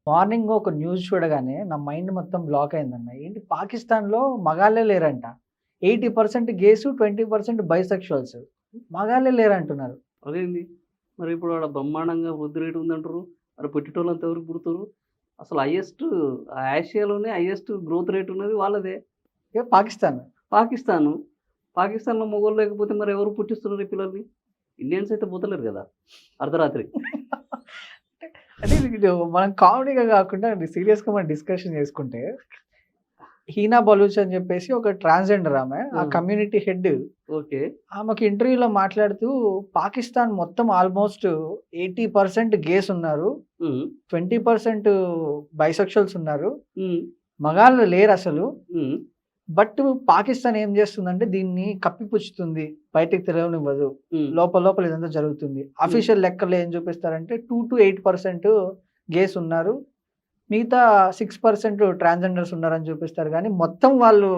Morning ఒక news చూడగానే నా మైండ్ మొత్తం బ్లాక్ అయిందన్న. ఏంటి పాకిస్తాన్‌లో మగాళ్ళే లేరంట. 80% గేస్, 20% బైసెక్షువల్స్. మగాళ్ళే లేరంటున్నారు. అదేంది? మరి ఇప్పుడు ఆడ బ్రహ్మాండంగా వృద్ధి రేట్ ఉందంటుర్రు. మరి పుట్టేటోళ్ళంతా ఎవరికి పుడతుర్రు? అసలు ఆసియాలోనే హైయెస్ట్ గ్రోత్ రేట్ ఉన్నది వాళ్ళదే. పాకిస్తాన్. పాకిస్తాను. పాకిస్తాన్‌లో మొగోళ్ళు లేకపోతే మరి ఎవరు పుట్టిస్తున్నారు ఈ పిల్లల్ని? ఇండియన్స్ అయితే పుట్టలేరు గదా! అర్ధరాత్రి. అంటే ఇది మనం కామెడీగా కాకుండా సీరియస్‌గా మనం డిస్కషన్ చేసుకుంటే, హీనా బలూచ్ అని చెప్పేసి ఒక ట్రాన్స్‌జెండర్ ఆమె. ఆ ఆ! Community head. ఓకే. ఆమెకి ఇంటర్వ్యూలో మాట్లాడుతూ పాకిస్తాన్ మొత్తం ఆల్మోస్ట్ 80% గేస్ ఉన్నారు. హ్మ్. 20% బైసెక్షువల్స్ ఉన్నారు. హ్మ్. మగాళ్ళు లేరసలు. హ్మ్. బట్ పాకిస్తాన్ ఏం చేస్తుందంటే దీన్ని కప్పిపుచ్చుతుంది. బయటికి తిరగనివ్వదు. హ్మ్. లోపల ఇదంతా జరుగుతుంది. అఫీషియల్ లెక్కలు ఏం చూపిస్తారంటే 2-8% గేస్ ఉన్నారు. మిగతా 6% ట్రాన్స్‌జెండర్స్ ఉన్నారని చూపిస్తారు గానీ, మొత్తం వాళ్ళు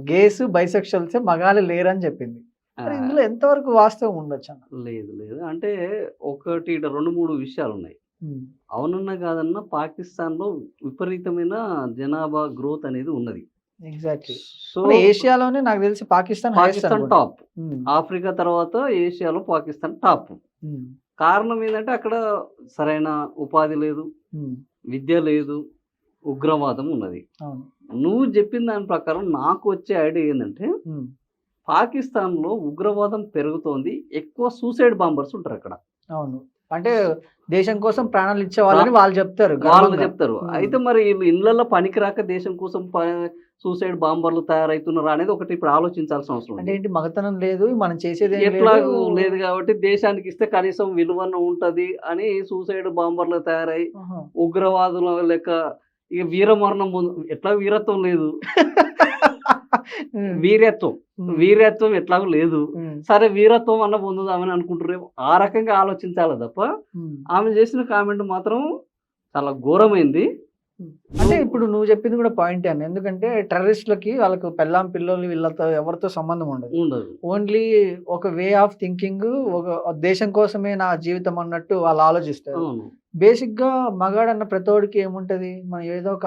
గేస్, బైసెక్షువల్సే మగాళ్ళు లేరని చెప్పింది. ఆ! మరి ఇందులో ఎంతవరకు వాస్తవం ఉండొచ్చన్న? లేదు. లేదు. అంటే ఒకటి ఈడ 2, 3 విషయాలున్నాయి. హ్మ్. అవునన్నా కాదన్నా పాకిస్తాన్‌లో విపరీతమైన జనాభా గ్రోత్ అనేది ఉన్నది. ఎగ్జాక్ట్‌లీ. సో, మన ఏషియాలోనే నాకు తెలిసి పాకిస్తాన్ హైయెస్ట్ పాకిస్తాన్ అనుకుంటా. టాప్. హ్మ్. ఆఫ్రికా తర్వాత ఏషియాలో పాకిస్తాన్ టాప్. హ్మ్. కారణం ఏందంటే అక్కడ సరైన ఉపాధి లేదు, హ్మ్. విద్య లేదు, ఉగ్రవాదం ఉన్నది. అవును. నువ్వు చెప్పిన దాని ప్రకారం నాకు వచ్చే ఐడియా ఏందంటే హ్మ్. పాకిస్తాన్‌లో ఉగ్రవాదం పెరుగుతోంది. ఎక్కువ సూసైడ్ బాంబర్స్ ఉంటారక్కడ. అవును. అంటే దేశం కోసం ప్రాణాలు ప్రా ఇచ్చేవాళ్ళని వాళ్ళు చెప్తారు వాళ్ళు గర్వంగా. చెప్తారు. హ్మ్. అయితే మరి ఈళ్ళు ఇళ్ళల్లో పనికి రాక దేశం కోసం సూసైడ్ బాంబర్‌లు తయారైతున్నారా అనేది ఒకటి ఇప్పుడు ఆలోచించాల్సిన అవసరం అంటే ఉంది. ఏంటి మగతనం లేదు, మనం చేసేదేం లేదు. ఎట్లాగూ లేదు గాబట్టి దేశానికిస్తే కనీసం విలువన్న ఉంటది అని సూసైడ్ బాంబర్‌లు తయారై ఆహా! ఉగ్రవాదుల లెక్క ఇక వీరమరణం ఎట్లాగో వీరత్వం లేదు. హ్మ్. వీర్యత్వం. హ్మ్. వీర్యత్వం ఎట్లాగో లేదు. హ్మ్. సరే వీరత్వం అన్న పొందుదామని అనుకుంటుర్రేమో. ఆ రకంగా ఆలోచించాలి తప్ప, హ్మ్. ఆమె చేసిన కామెంట్ మాత్రం చాలా ఘోరమైంది. హ్మ్. అంటే ఇప్పుడు నువ్వు చెప్పింది కూడా పాయింటే అన్న. ఎందుకంటే టెర్రరిస్ట్‌లకి వాళ్ళకి పెళ్ళాం, పిల్లోలు వీళ్ళతో ఎవరితో సంబంధం ఉండదు. ఉండదు. ఓన్లీ ఒక వే ఆఫ్ థింకింగ్, ఒక దేశం కోసమే నా జీవితం అన్నట్టు వాళ్ళు ఆలోచిస్తారు. అవును. బేసిక్‌గా మగాడన్న ప్రతోడికి ఏముంటది? మనం ఏదో ఒక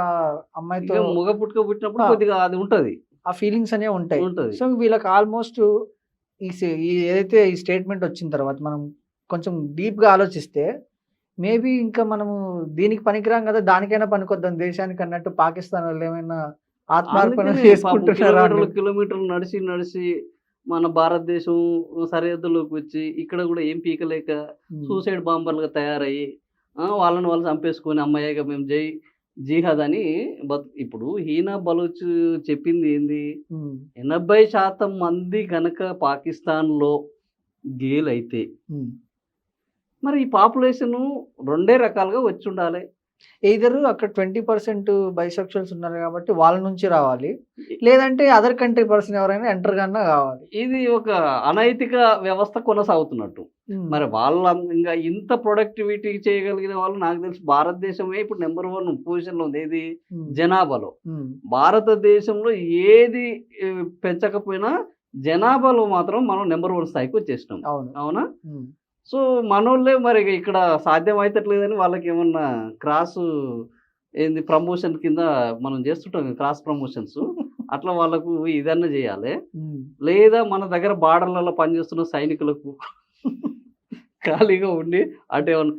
అమ్మాయితో ఇక మగ పుట్టుక పుట్టినప్పుడు ఆ! కొద్దిగా అది ఉంటది. ఆ ఫీలింగ్స్ అనేవి ఉంటాయి. ఉంటది. సో, వీళ్ళకి ఆల్మోస్ట్ ఈ ఏదైతే ఈ స్టేట్‌మెంట్ వచ్చిన తర్వాత మనం కొంచెం డీప్‌గా ఆలోచిస్తే, మేబీ ఇంకా మనము దీనికి పనికిరాం గదా! దానికైనా పనికొద్దాం దేశానికి అన్నట్టు పాకిస్తాన్ వాళ్ళేమైనా ఆత్మార్పణ అందుకనే పాపం చేసుకుంటున్నారా అని. కిలోమీటర్లు నడిచి మన భారతదేశం సరిహద్దులోకి వచ్చి ఇక్కడ గూడా ఏం పీకలేక హ్మ్. సూసైడ్ బాంబర్‌లుగా తయారయ్యి వాళ్ళని వాళ్ళు చంపేసుకొని హమ్మయ్యగా మేము జిహాద్ అని ఇప్పుడు హీనా బలూచ్ చెప్పింది ఏంది? హ్మ్. 80% మంది గనక పాకిస్తాన్‌లో గేలైతే హ్మ్. మరి ఈ పాపులేషను రెండే రకాలుగా వచ్చుండాలె. ఎయిదర్ అక్కడ 20% బైసెక్షువల్స్ ఉన్నారు గాబట్టి వాళ్ళ నుంచి రావాలి. లేదంటే అదర్ కంట్రీ పర్సన్ ఎవరైనా ఎంటర్ గన్నా గావాలి. ఇది ఒక అనైతిక వ్యవస్థ కొనసాగుతున్నట్టు. హ్మ్. మరి వాళ్ళ ఇంగ ఇంత ప్రొడక్టివిటీ చేయగలిగిన వాళ్ళు నాకు తెలిసి భారతదేశమే ఇప్పుడు నంబర్ 1 పొజిషన్‌లో ఉంది. ఏది? హ్మ్. జనాభాలో. హ్మ్. భారతదేశంలో ఏది పెంచకపోయినా జనాభాలో మాత్రం మనం నంబర్ 1 స్థాయికొచ్చేసినాం. అవును. అవునా? హ్మ్. సో, మనోళ్ళే మరి ఇక్కడ సాధ్యమైతట్లేదని వాళ్ళకేమన్నా ప్రమోషన్ కింద మనం చేస్తుంటాం కదా! Cross promotions. అట్లా వాళ్ళకు ఇదన్నా జేయాలె. హ్మ్. లేదా మన దగ్గర బార్డర్‌లలో పనిచేస్తున్న సైనికులకు ఖాళీగా ఉండి అటేమన్నా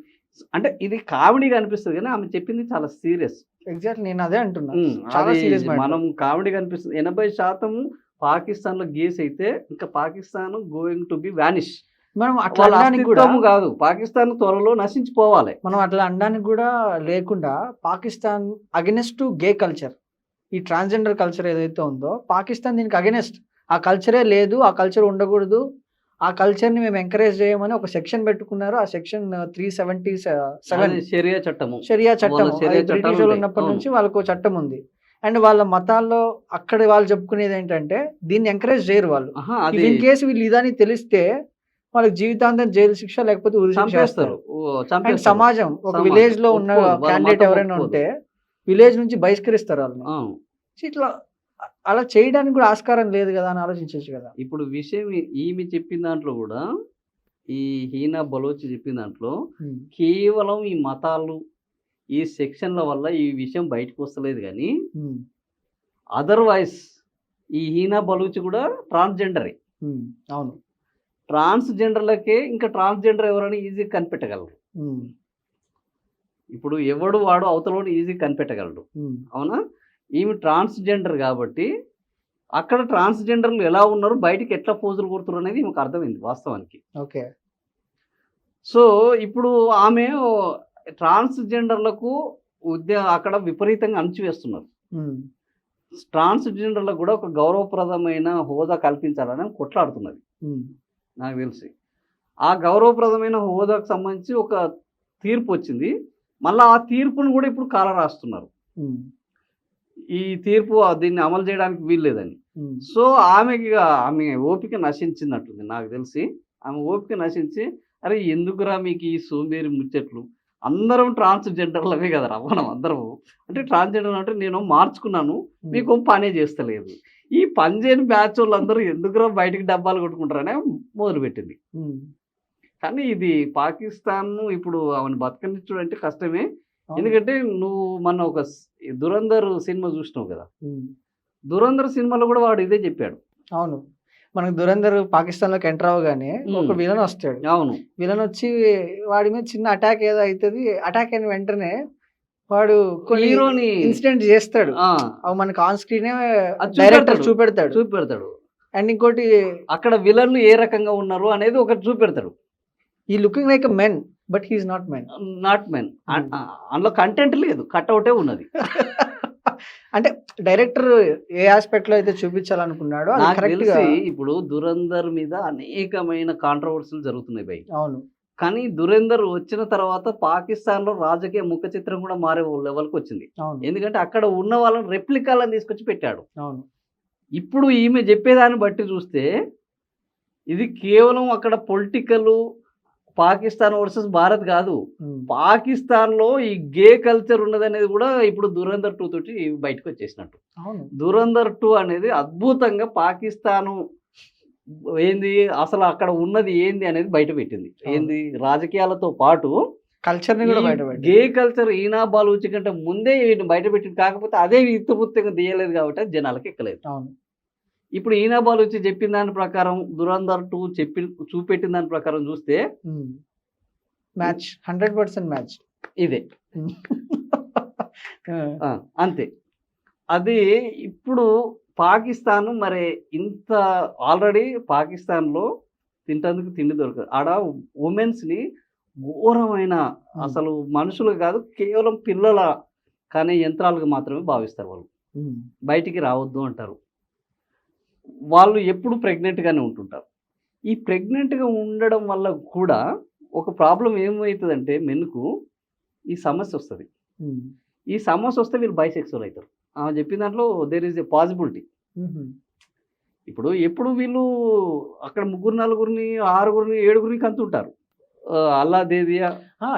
అంటే ఇది కామెడీగా అనిపిస్తది గానీ, ఆమె చెప్పింది చాలా సీరియస్. ఎగ్జాక్ట్‌లీ నేనదే అంటున్నా. చాలా అది సీరియస్ మ్యాటర్. మనం కామెడీగా అనిపిస్తది. 80% పాకిస్తాన్‌లో గేస్ అయితే, ఇంకా Pakistan going to be vanish. మనం అట్లా వాళ్ళ అనడానికి గూడా అస్తిత్వం గాదు. పాకిస్తాన్ త్వరలో నశించిపోవాలె. మనం అట్లా అనడానికి గూడా లేకుండా Pakistan against to gay culture. ఈ ట్రాన్స్‌జెండర్ కల్చర్ ఏదైతే ఉందో పాకిస్తాన్ దీనికి అగైనెస్ట్. ఆ కల్చరే లేదు. ఆ కల్చర్ ఉండగూడదు. ఆ కల్చర్‌ని మేము ఎంకరేజ్ చేయమని ఒక సెక్షన్ పెట్టుకున్నారు. ఆ సెక్షన్ 377 అదే షరియా చట్టము. షరియా వాళ్ళ చట్టం. అది షరియా బ్రిటిషోళ్ళు చట్టాలుంటాయి. ఉన్నప్పటి అవును. నుంచి వాళ్ళకో చట్టం ఉంది. అండ్ వాళ్ళ మతాల్లో అక్కడ వాళ్ళు చెప్పుకునేదేంటంటే దీన్ని ఎంకరేజ్ చేయరు వాళ్ళు. అహా! ఇఫ్ అది ఇన్ కేస్ వీళ్ళు ఇదని తెలిస్తే వాళ్ళకి జీవితాంతం జైలు శిక్ష లేకపోతే ఉరి శిక్ష చంపేస్తారు. ఏస్తారు. అండ్ చంపేస్తారు. సమాజం ఒక సమాజం విలేజ్‌లో ఉన్న ఒప్పుకోదు. వాళ్ళ క్యాండిడేట్ మతం ఎవరైనా ఒప్పుకోదు. ఉంటే విలేజ్ నుంచి బహిష్కరిస్తారు ఆళ్ళని. అవును. సో, ఇట్లా అలా చేయడానికి కూడా ఆస్కారం లేదు గదా! అని ఆలోచించొచ్చు గదా! ఇప్పుడు విషయం ఈమె చెప్పిన దాంట్లో గూడా, ఈ హీనా బలోచ్ చెప్పిన దాంట్లో హ్మ్. కేవలం ఈ మతాలు, ఈ సెక్షన్ల వల్ల ఈ విషయం బయటకు వస్తలేదు కానీ ఉమ్, అదర్వైజ్ ఈ హీనా బలూచి కూడా ట్రాన్స్జెండరే. అవును. ట్రాన్స్జెండర్లకే ఇంకా ట్రాన్స్జెండర్ ఎవరైనా ఈజీగా కనిపెట్టగలరు. ఉమ్, ఇప్పుడు ఎవడు వాడు అవతలోని ఈజీగా కనిపెట్టగలడు. ఉమ్, అవునా? ఈమె ట్రాన్స్జెండర్ కాబట్టి అక్కడ ట్రాన్స్జెండర్లు ఎలా ఉన్నారు, బయటికి ఎట్లా పోజులు కొడుతున్నారు అనేది ఈమెకు అర్థమైంది వాస్తవానికి. ఓకే. సో ఇప్పుడు ఆమె ట్రాన్స్జెండర్లకు అక్కడ విపరీతంగా అణచివేస్తున్నారు. ఉమ్, ట్రాన్స్జెండర్లకు కూడా ఒక గౌరవప్రదమైన హోదా కల్పించాలని ఆమె కొట్లాడుతున్నది ఉమ్, నాకు తెలిసి. ఆ గౌరవప్రదమైన హోదాకు సంబంధించి ఒక తీర్పు వచ్చింది. మళ్ళీ ఆ తీర్పును కూడా ఇప్పుడు కాల రాస్తున్నారు. ఉమ్, ఈ తీర్పు దీన్ని అమలు చేయడానికి వీల్లేదని. ఉమ్, సో ఆమె ఓపిక నశించినట్టుంది నాకు తెలిసి. ఆమె ఓపిక నశించి, అరే ఎందుకురా మీకు ఈ సోంబేరి ముచ్చట్లు, అందరం ట్రాన్స్జెండర్లమే కదరా మనం అందరము, అంటే ట్రాన్స్జెండర్ అంటే నేను మార్చుకున్నాను, మీకు పనే చేస్తలేదు, ఈ పని చేయని బ్యాచ్ వాళ్ళందరూ ఎందుకురా బయటికి డబ్బాలు కొట్టుకుంటారనే మొదలుపెట్టింది. ఉమ్, కానీ ఇది పాకిస్తాన్ ఇప్పుడు ఆమెను బతకనిచ్చడం అంటే కష్టమే. అవును. ఎందుకంటే నువ్వు మన ఒక దురంధర్ సినిమా చూసినావు కదా, ఉమ్, దురంధర్ సినిమాలో కూడా వాడు ఇదే చెప్పాడు. అవును. మనకు దురంధర్ పాకిస్తాన్లోకి ఎంటర్ అవ్వగానే ఒక విలన్ వస్తాడు. అవును, విలన్ వచ్చి వాడి మీద చిన్న అటాక్ ఏదో అవుతుంది. అటాక్ అయిన వెంటనే వాడు కొన్ని హీరోని ఇన్సిడెంట్ చేస్తాడు. ఆ, అవి మనకి ఆన్ స్క్రీనే అది డైరెక్టర్ చూపెడతాడు. చూపెడతాడు. అండ్ ఇంకోటి, అక్కడ విలన్లు ఏ రకంగా ఉన్నారు అనేది ఒకటి చూపెడతాడు. ఈ looking like men but he's not men. Not men. అందులో కంటెంట్ లేదు, కట్అవుటే ఉన్నది. అంటే డైరెక్టర్ ఏ ఆస్పెక్ట్ లో అయితే చూపించాలనుకున్నాడో అది నాకు కరెక్ట్ గా. తెలిసి ఇప్పుడు దురంధర్ మీద అనేకమైన కాంట్రవర్సీలు జరుగుతున్నాయి బయట. అవును. కానీ దురేందర్ వచ్చిన తర్వాత పాకిస్తాన్లో రాజకీయ ముఖ చిత్రం కూడా మారే లెవెల్కి వచ్చింది. అవును. ఎందుకంటే అక్కడ ఉన్న వాళ్ళని రెప్లికాలను తీసుకొచ్చి పెట్టాడు. అవును. ఇప్పుడు ఈమె చెప్పేదాన్ని బట్టి చూస్తే ఇది కేవలం అక్కడ పొలిటికల్ పాకిస్తాన్ వర్సెస్ భారత్ కాదు, ఉమ్, పాకిస్తాన్లో ఈ గే కల్చర్ ఉన్నదనేది కూడా ఇప్పుడు దురంధర్ 2 తోటి బయటకు వచ్చేసినట్టు. అవును. దురంధర్ 2 అనేది అద్భుతంగా పాకిస్తాను ఏంది, అసలు అక్కడ ఉన్నది ఏంది అనేది బయట పెట్టింది. ఏంది, రాజకీయాలతో పాటు కల్చర్ ని కూడా బయట గే కల్చర్ ఈనా బాలూచి కంటే ముందే వీటిని బయట పెట్టింది. కాకపోతే అదే ఇత్తుపుత్తంగా తీయలేదు కాబట్టి అది జనాలకు ఎక్కలేదు. అవును. ఇప్పుడు ఈనా బాలూచి చెప్పిన దాని ప్రకారం దురంధర్ 2 చూపెట్టిన దాని ప్రకారం చూస్తే మ్యాచ్ 100% మ్యాచ్ ఇదే. అంతే. అది ఇప్పుడు పాకిస్తాన్ మరి ఇంత ఆల్రెడీ పాకిస్తాన్లో తింటందుకు తిండి దొరకదు. ఆడ ఉమెన్స్ని ఘోరమైన, అసలు మనుషులు కాదు కేవలం పిల్లల కానీ యంత్రాలుగా మాత్రమే భావిస్తారు. వాళ్ళు బయటికి రావద్దు అంటారు. వాళ్ళు ఎప్పుడు ప్రెగ్నెంట్గానే ఉంటుంటారు. ఈ ప్రెగ్నెంట్గా ఉండడం వల్ల కూడా ఒక ప్రాబ్లం ఏమవుతుందంటే మెన్కు ఈ సమస్య వస్తుంది. ఈ సమస్య వస్తే వీళ్ళు బైసెక్సువల్ అవుతారు. ఆమె చెప్పిన దాంట్లో దేర్ ఈజ్ ఎ పాసిబిలిటీ. ఇప్పుడు ఎప్పుడు వీళ్ళు అక్కడ 3, 4, 6, 7 కంతుంటారు. అల్లా దేదియా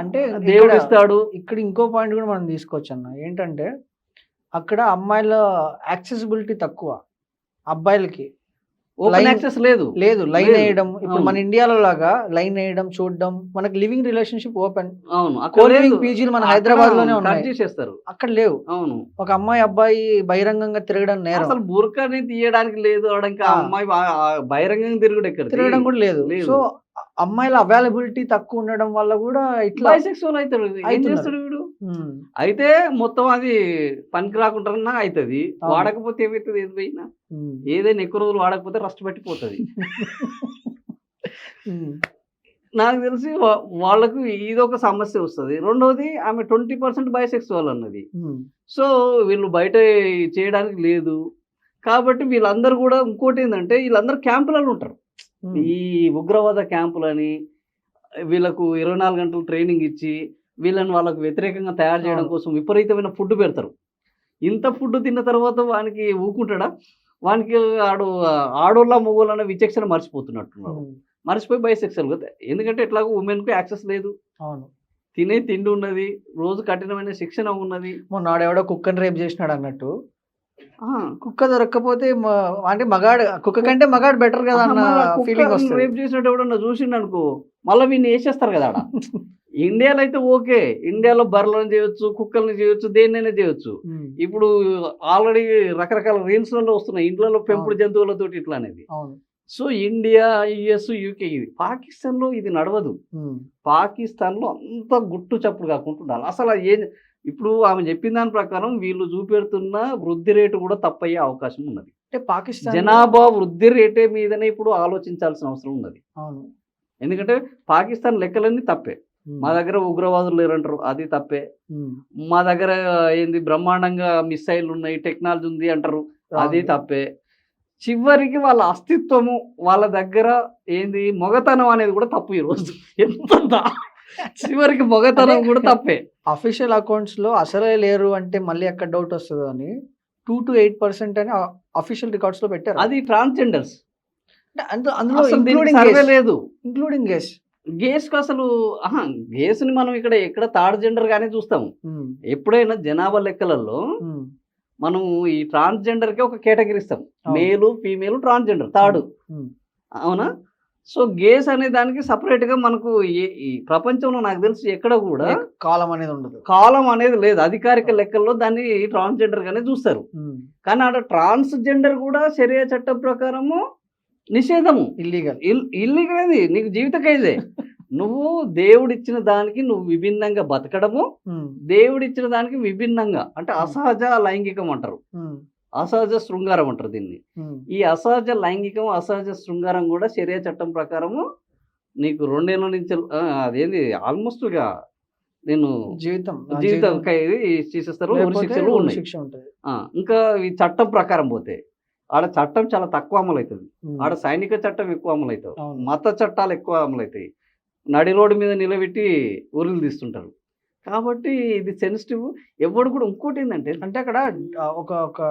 అంటే దేవుడు ఇస్తాడు. ఇక్కడ ఇంకో పాయింట్ కూడా మనం తీసుకోవచ్చు అన్న. ఏంటంటే అక్కడ అమ్మాయిల యాక్సెసిబిలిటీ తక్కువ, అబ్బాయిలకి ఓపెన్ యాక్సెస్ లేదు. లైన్ వేయడం. ఇప్పుడు మన ఇండియాలో లాగా లైన్ వేయడం, చూడడం, మనకి లివింగ్ రిలేషన్షిప్ ఓపెన్. పీజీలు మన హైదరాబాద్ లోనే ఉన్నాయి, చేస్తారు, అక్కడ లేవు. అవును. ఒక అబ్బాయి బహిరంగంగా తిరగడం నేరం. అసలు బుర్కాని తీయడానికి లేదు. ఇంకా అమ్మాయి బహిరంగంగా తిరగడం కూడా లేదు. సో అమ్మాయిల అవైలబిలిటీ తక్కువ ఉండడం వల్ల కూడా ఇట్లా బైసెక్సువల్ అవుతాడు. ఏం చేస్తాడు వీడు? అయితే మొత్తం అది పనికి రాకుండా అవుతుంది. వాడకపోతే ఏమవుతుంది? ఏది పోయినా ఏదైనా ఎక్కువ రోజులు వాడకపోతే రస్ట్ పట్టిపోతుంది. నాకు తెలిసి వాళ్ళకు ఇదొక సమస్య వస్తుంది. రెండవది ఆమె 20% బైసెక్సువల్ అన్నది. సో వీళ్ళు బయట చేయడానికి లేదు కాబట్టి వీళ్ళందరూ కూడా, ఇంకోటి ఏంటంటే వీళ్ళందరూ క్యాంపులలో ఉంటారు. ఈ ఉగ్రవాద క్యాంపులని వీళ్ళకు 24 గంటలు ట్రైనింగ్ ఇచ్చి వీళ్ళని వాళ్ళకు వ్యతిరేకంగా తయారు చేయడం కోసం విపరీతమైన ఫుడ్ పెడతారు. ఇంత ఫుడ్ తిన్న తర్వాత వానికి ఊకుంటాడా? వానికి ఆడోళ్ళ మొగోళ్ళ విచక్షణ మర్చిపోతున్నట్టున్నాడు. మర్చిపోయి బైసెక్సువల్. ఎందుకంటే ఎట్లాగో ఉమెన్కు యాక్సెస్ లేదు. అవును. తినే తిండి ఉన్నది, రోజు కఠినమైన శిక్షణ ఉన్నది. మొన్న కుక్కని రేప్ చేసినాడు అన్నట్టు, కుక్క దొరక్కపోతే అంటే మగాడు, కుక్క కంటే మగాడు బెటర్ కదా అన్న ఫీలింగ్ వస్తుంది. రేప్ చేసినట్టు ఎవడన్నా చూసిండు అనుకో, మళ్ళీ వీడిని వేసేస్తారు కదా ఆడ. ఇండియాలో అయితే ఓకే, ఇండియాలో బర్రెలను చేయొచ్చు, కుక్కల్ని చేయొచ్చు, దేన్నైనా చేయొచ్చు. ఇప్పుడు ఆల్రెడీ రకరకాల రీల్స్లలో వస్తున్నాయి ఇండ్లలో పెంపుడు జంతువులతోటి ఇట్లా అనేది. అవును. సో ఇండియా, యుఎస్, యూకే ఇది. పాకిస్తాన్లో ఇది నడవదు. పాకిస్తాన్లో అంత గుట్టు చప్పుడు కాకుండా ఉండాలి. అసలు ఏం ఇప్పుడు ఆమె చెప్పిన దాని ప్రకారం వీళ్ళు చూపెడుతున్న వృద్ధి రేటు కూడా తప్పయ్యే అవకాశం ఉన్నది. అంటే పాకిస్తాన్ జనాభా వృద్ధి రేటే మీదనే ఇప్పుడు ఆలోచించాల్సిన అవసరం ఉన్నది. అవును. ఎందుకంటే పాకిస్తాన్ లెక్కలన్నీ తప్పే. మా దగ్గర ఉగ్రవాదులు లేరంటారు, అది తప్పే. మా దగ్గర ఏంది బ్రహ్మాండంగా మిసైల్ ఉన్నాయి, టెక్నాలజీ ఉంది అంటారు, అది తప్పే. చివరికి వాళ్ళ అస్తిత్వము, వాళ్ళ దగ్గర ఏంది మొగతనం అనేది కూడా తప్పు ఈరోజు. ఎంత చివరికి మొగతనం కూడా తప్పే. అఫీషియల్ అకౌంట్స్ లో అసలే లేరు అంటే మళ్ళీ ఎక్కడ డౌట్ వస్తుంది అని 2 to 8% అని అఫీషియల్ రికార్డ్స్ లో పెట్టారు. అది ట్రాన్స్జెండర్స్. అందులో సర్వే లేదు. Including gas. గేస్కి అసలు గేస్ని మనం ఎక్కడ థర్డ్ జెండర్ గానే చూస్తాము. ఎప్పుడైనా జనాభా లెక్కలలో మనం ఈ ట్రాన్స్జెండర్ కి ఒక కేటగిరీ ఇస్తాం, మేలు, ఫీమేల్, ట్రాన్స్జెండర్, థర్డ్. అవునా? సో గేస్ అనే దానికి సపరేట్ గా మనకు ఈ ప్రపంచంలో నాకు తెలిసి ఎక్కడ కూడా కాలం అనేది ఉండదు, కాలం అనేది లేదు. అధికారిక లెక్కల్లో దాన్ని ట్రాన్స్జెండర్ గానే చూస్తారు. కానీ ఆడ ట్రాన్స్జెండర్ కూడా శరీర చట్టం ప్రకారము నిషేధము, ఇల్లీగల్ అది, నీకు జీవిత ఖైదే. నువ్వు దేవుడిచ్చిన దానికి నువ్వు విభిన్నంగా బతకడము, దేవుడిచ్చిన దానికి విభిన్నంగా అంటే అసహజ లైంగికం అంటారు, అసహజ శృంగారం అంటారు దీన్ని. ఈ అసహజ లైంగికం, అసహజ శృంగారం కూడా శరీర చట్టం ప్రకారము నీకు 2 ఏళ్ళ నుంచి అదేంది ఆల్మోస్ట్ గా నేను జీవితం ఖైదీ చేసేస్తారు, శిక్షలు ఉన్నాయి. ఇంకా ఈ చట్టం ప్రకారం పోతే ఆడ చట్టం చాలా తక్కువ అమలు అవుతుంది. ఆడ సైనిక చట్టం ఎక్కువ అమలు అవుతుంది, మత చట్టాలు ఎక్కువ అమలు అవుతాయి, నడి రోడ్డు మీద నిలబెట్టి ఊరులు తీస్తుంటారు. కాబట్టి ఇది సెన్సిటివ్. ఎవడు కూడా ఇంకోటి ఏంటంటే అంటే అక్కడ ఒక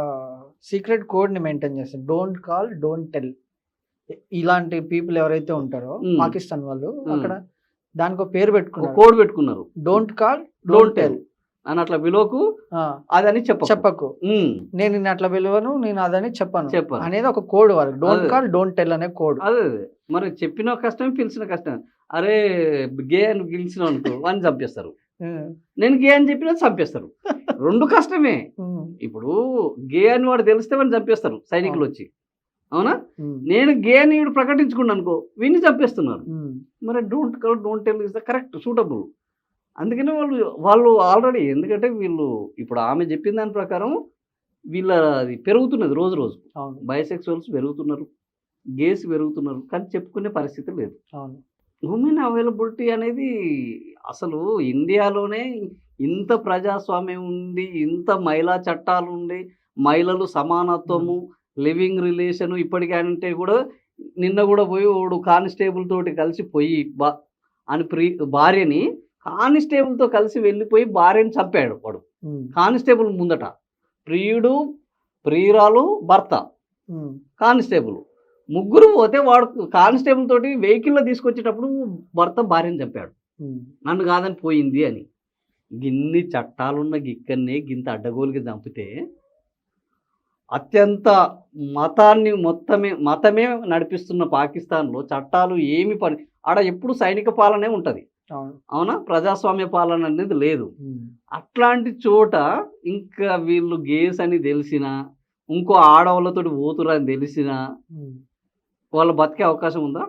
సీక్రెట్ కోడ్ ని మెయింటైన్ చేస్తారు, డోంట్ కాల్ డోంట్ టెల్. ఇలాంటి పీపుల్ ఎవరైతే ఉంటారో పాకిస్తాన్ వాళ్ళు అక్కడ దానికి ఒక పేరు పెట్టుకున్నారు, కోడ్ పెట్టుకున్నారు, డోంట్ కాల్ డోంట్ టెల్ అని. అట్లా విలువకు అదని చెప్పకు, నేను నిన్ను అట్లా విలువను, నేను అదని చెప్పను అనేది ఒక కోడ్ వాళ్ళు. డోంట్ కాల్ డోంట్ టెల్ అనే కోడ్. అదే మరి చెప్పిన కష్టం, పిలిచిన కష్టం. అరే గే అని పిలిచిన అనుకో అని చంపేస్తారు, నేను గే అని చెప్పినా చంపేస్తారు. 2 కష్టమే. ఇప్పుడు గే అని వాడు తెలిస్తే వాడిని చంపేస్తారు సైనికులు వచ్చి. అవునా? నేను గే అని వీడు ప్రకటించుకున్నాను అనుకో, వీడిని చంపేస్తున్నారు. మరి don't call don't tell is the correct suitable. అందుకని వాళ్ళు ఆల్రెడీ, ఎందుకంటే వీళ్ళు ఇప్పుడు ఆమె చెప్పిన దాని ప్రకారం వీళ్ళది పెరుగుతున్నది రోజు రోజు. బైసెక్సువల్స్ పెరుగుతున్నారు, గేస్ పెరుగుతున్నారు, కానీ చెప్పుకునే పరిస్థితి లేదు. ఉమెన్ అవైలబిలిటీ అనేది అసలు ఇండియాలోనే ఇంత ప్రజాస్వామ్యం ఉంది, ఇంత మహిళా చట్టాలు ఉండి, మహిళలు సమానత్వము, లివింగ్ రిలేషన్ ఇప్పటికీ అంటే కూడా నిన్న కూడా పోయి వాడు కానిస్టేబుల్ తోటి కలిసి పోయి అని భార్యని కానిస్టేబుల్తో కలిసి వెళ్ళిపోయి భార్యని చంపాడు వాడు. కానిస్టేబుల్ ముందట ప్రియుడు, ప్రియురాలు, భర్త, కానిస్టేబుల్ ముగ్గురు పోతే వాడు కానిస్టేబుల్ తోటి వెహికల్లో తీసుకొచ్చేటప్పుడు భర్త భార్యని చంపాడు, నన్ను కాదని పోయింది అని. గిన్ని చట్టాలున్న గిక్కన్నే గింత అడ్డగోలుగా చంపితే అత్యంత మతమే నడిపిస్తున్న పాకిస్తాన్లో చట్టాలు ఏమి పని, ఆడ ఎప్పుడు సైనిక పాలనే ఉంటుంది. అవునా? ప్రజాస్వామ్య పాలన అనేది లేదు. అట్లాంటి చోట ఇంకా వీళ్ళు గేస్ అని తెలిసినా, ఇంకో ఆడవాళ్ళతో పోతురా అని తెలిసినా వాళ్ళు బతికే అవకాశం ఉందా?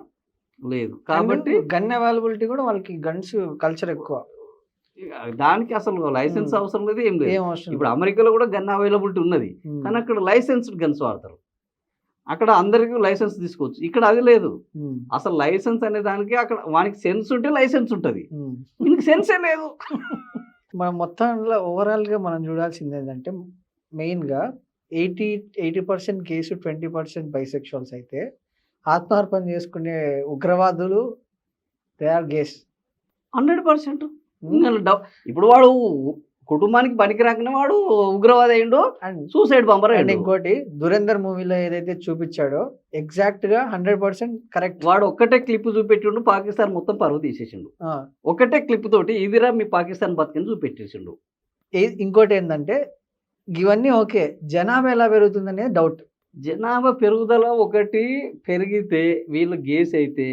లేదు. కాబట్టి గన్ అవైలబిలిటీ కూడా వాళ్ళకి, గన్స్ కల్చర్ ఎక్కువ, దానికి అసలు లైసెన్స్ అవసరం లేదు, ఏం లేదు. ఇప్పుడు అమెరికాలో కూడా గన్ అవైలబిలిటీ ఉన్నది, కానీ అక్కడ లైసెన్స్డ్ గన్స్ వాడతారు. అక్కడ అందరికీ లైసెన్స్ తీసుకోవచ్చు, ఇక్కడ అది లేదు. అసలు లైసెన్స్ అనే దానికి అక్కడ వానికి సెన్స్ ఉంటే లైసెన్స్ ఉంటుంది, దీనికి సెన్సే లేదు. మనం మొత్తంలో ఓవరాల్గా మనం చూడాల్సింది ఏంటంటే మెయిన్గా 80% కేసు, 20% బైసెక్షువల్స్ అయితే ఆత్మార్పణ చేసుకునే ఉగ్రవాదులు దే ఆర్ గేస్ 100%. ఇప్పుడు వాడు కుటుంబానికి పనికి రాకనే వాడు ఉగ్రవాది అయ్యిండు, సూసైడ్ బాంబర్ అయ్యిండు. ఇంకోటి దురేందర్ మూవీలో ఏదైతే చూపించాడో ఎగ్జాక్ట్ గా 100% కరెక్ట్. వాడు ఒక్కటే క్లిప్ చూపెట్టిండు, పాకిస్తాన్ మొత్తం పరువు తీసేసిండు. ఒకటే క్లిప్ తోటి ఇదిరా మీ పాకిస్తాన్ బతికని చూపెట్టేసిండు. ఇంకోటి ఏంటంటే ఇవన్నీ ఓకే, జనాభా ఎలా పెరుగుతుంది అనేది డౌట్. జనాభా పెరుగుదల ఒకటి పెరిగితే వీళ్ళు గేస్ అయితే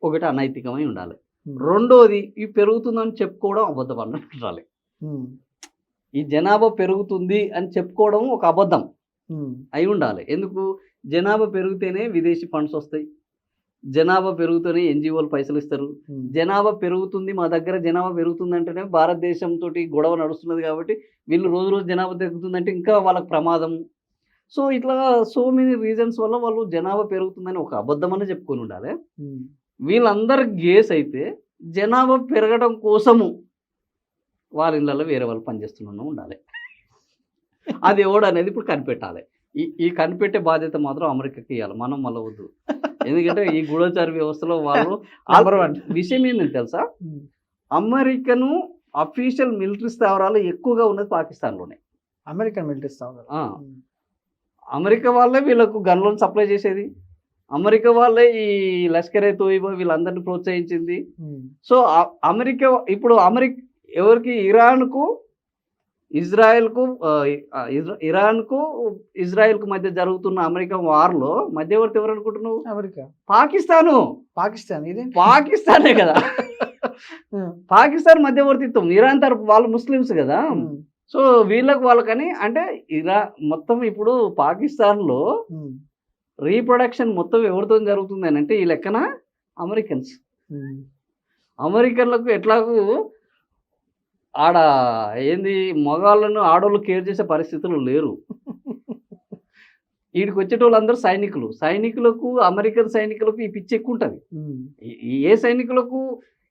ఒకటి అనైతికమై ఉండాలి. రెండోది ఈ పెరుగుతుందని చెప్పుకోవడం అబద్ధం అన్నట్టు. ఈ జనాభా పెరుగుతుంది అని చెప్పుకోవడం ఒక అబద్ధం అయి ఉండాలి. ఎందుకు? జనాభా పెరిగితేనే విదేశీ ఫండ్స్ వస్తాయి, జనాభా పెరుగుతూనే ఎన్జిఓలు పైసలు ఇస్తారు. జనాభా పెరుగుతుంది, మా దగ్గర జనాభా పెరుగుతుంది అంటేనే భారతదేశంతో గొడవ నడుస్తున్నది కాబట్టి వీళ్ళు రోజు రోజు జనాభా తగ్గుతుందంటే ఇంకా వాళ్ళకి ప్రమాదం. సో ఇట్లా సో మెనీ రీజన్స్ వల్ల వాళ్ళు జనాభా పెరుగుతుందని ఒక అబద్ధం అని చెప్పుకొని ఉండాలి. వీళ్ళందరూ గేస్ అయితే జనాభా పెరగడం కోసము వాళ్ళ ఇళ్ళల్లో వేరే వాళ్ళు పనిచేస్తున్నా ఉండాలి. అది ఎవడు అనేది ఇప్పుడు కనిపెట్టాలి. ఈ కనిపెట్టే బాధ్యత మాత్రం అమెరికాకి ఇవ్వాలి, మనం మళ్ళీ వద్దు. ఎందుకంటే ఈ గూఢచార వ్యవస్థలో వాళ్ళు విషయం ఏంటంటే తెలుసా, అమెరికను అఫీషియల్ మిలిటరీ స్థావరాలు ఎక్కువగా ఉన్నది పాకిస్తాన్లోనే. అమెరికన్ మిలిటరీ స్థావరాలు, అమెరికా వాళ్ళే వీళ్ళకు గన్లను సప్లై చేసేది, అమెరికా వాళ్ళే ఈ లష్కరే తోయిబా వీళ్ళందరినీ ప్రోత్సహించింది. సో అమెరికా ఇప్పుడు ఎవరికి ఇరాన్కు ఇజ్రాయెల్కు ఇజ్రాయెల్కు మధ్య జరుగుతున్న అమెరికా వార్లో మధ్యవర్తి ఎవరు అనుకుంటున్నావు? అమెరికా. పాకిస్తాన్ ఇది పాకిస్తానే కదా. పాకిస్తాన్ మధ్యవర్తిత్వం, ఇరాన్ తరపు వాళ్ళు ముస్లిమ్స్ కదా. సో వాళ్ళకని అంటే మొత్తం ఇప్పుడు పాకిస్తాన్లో రీప్రొడక్షన్ మొత్తం ఎవరితో జరుగుతుంది అని అంటే ఈ లెక్కన అమెరికన్లకు ఎట్లాగూ ఆడ ఏంది మగవాళ్ళను ఆడవాళ్ళు కేర్ చేసే పరిస్థితులు లేరు. వీడికి వచ్చేటోళ్ళందరూ సైనికులకు అమెరికన్ సైనికులకు ఈ పిచ్చి ఎక్కువ ఉంటుంది. ఏ సైనికులకు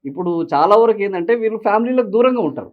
ఇప్పుడు చాలా వరకు ఏంటంటే వీళ్ళు ఫ్యామిలీలకు దూరంగా ఉంటారు.